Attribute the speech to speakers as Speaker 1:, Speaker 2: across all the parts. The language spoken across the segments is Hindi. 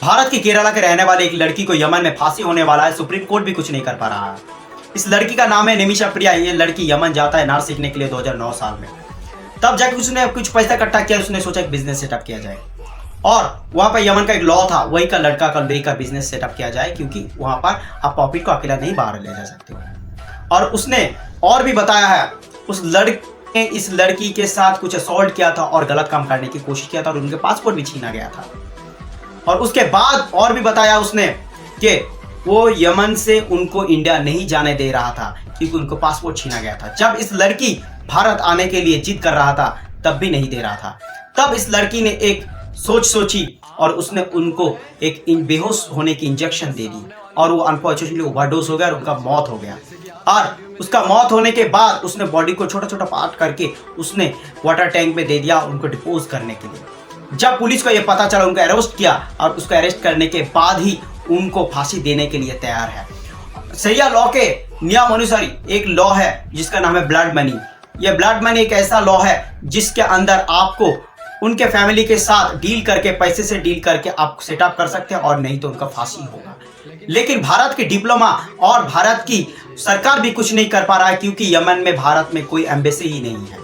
Speaker 1: भारत की केरला के रहने वाले एक लड़की को यमन में फांसी होने वाला है। सुप्रीम कोर्ट भी कुछ नहीं कर पा रहा है। इस लड़की का नाम है निमिषा प्रिया। ये लड़की यमन जाता है नर्स सीखने के लिए 2009 साल में। तब जाके उसने कुछ पैसा इकट्ठा किया। उसने सोचा एक बिजनेस सेटअप किया जाए और वहां पर यमन का एक लॉ था, वही का लड़का का लेकर बिजनेस सेटअप किया जाए, क्योंकि वहां पर आप प्रॉफिट को अकेला नहीं बाहर ले जा सकते हो। और उसने और भी बताया है, उस लड़के ने इस लड़की के साथ कुछ असॉल्ट किया था और गलत काम करने की कोशिश किया था और उनके पासपोर्ट भी छीना गया था। और उसके बाद और भी बताया उसने कि वो यमन से उनको इंडिया नहीं जाने दे रहा था क्योंकि उनको पासपोर्ट छीना गया था। जब इस लड़की भारत आने के लिए जिद कर रहा था तब भी नहीं दे रहा था। तब इस लड़की ने एक सोची और उसने उनको एक बेहोश होने की इंजेक्शन दे दी और वो अनफॉर्चुनेटली ओवरडोज हो गया और उनका मौत हो गया। और उसका मौत होने के बाद उसने बॉडी को छोटा छोटा पार्ट करके उसने वाटर टैंक में दे दिया उनको डिपोज करने के लिए। जब पुलिस को यह पता चला, उनको अरेस्ट किया और उसको अरेस्ट करने के बाद ही उनको फांसी देने के लिए तैयार है। शरिया लॉ के नियम अनुसार एक लॉ है जिसका नाम है ब्लड मनी। यह ब्लड मनी एक ऐसा लॉ है जिसके अंदर आपको उनके फैमिली के साथ डील करके, पैसे से डील करके आप सेटअप कर सकते हैं और नहीं तो उनका फांसी होगा। लेकिन भारत की डिप्लोमा और भारत की सरकार भी कुछ नहीं कर पा रहा है क्योंकि यमन में भारत में कोई एम्बेसी ही नहीं है।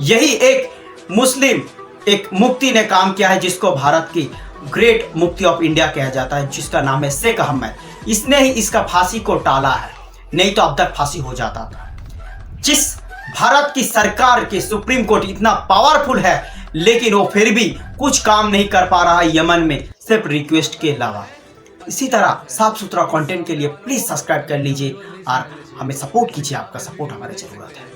Speaker 1: यही एक मुस्लिम एक मुफ्ती ने काम किया है जिसको भारत की ग्रेट मुफ्ती ऑफ इंडिया कहा जाता है, जिसका नाम है शेख अहमद। इसने ही इसका फांसी को टाला है, नहीं तो अब तक फांसी हो जाता था। जिस भारत की सरकार के सुप्रीम कोर्ट इतना पावरफुल है लेकिन वो फिर भी कुछ काम नहीं कर पा रहा है यमन में, सिर्फ रिक्वेस्ट के अलावा। इसी तरह साफ सुथरा कंटेंट के लिए प्लीज सब्सक्राइब कर लीजिए और हमें सपोर्ट कीजिए। आपका सपोर्ट हमारी जरूरत है।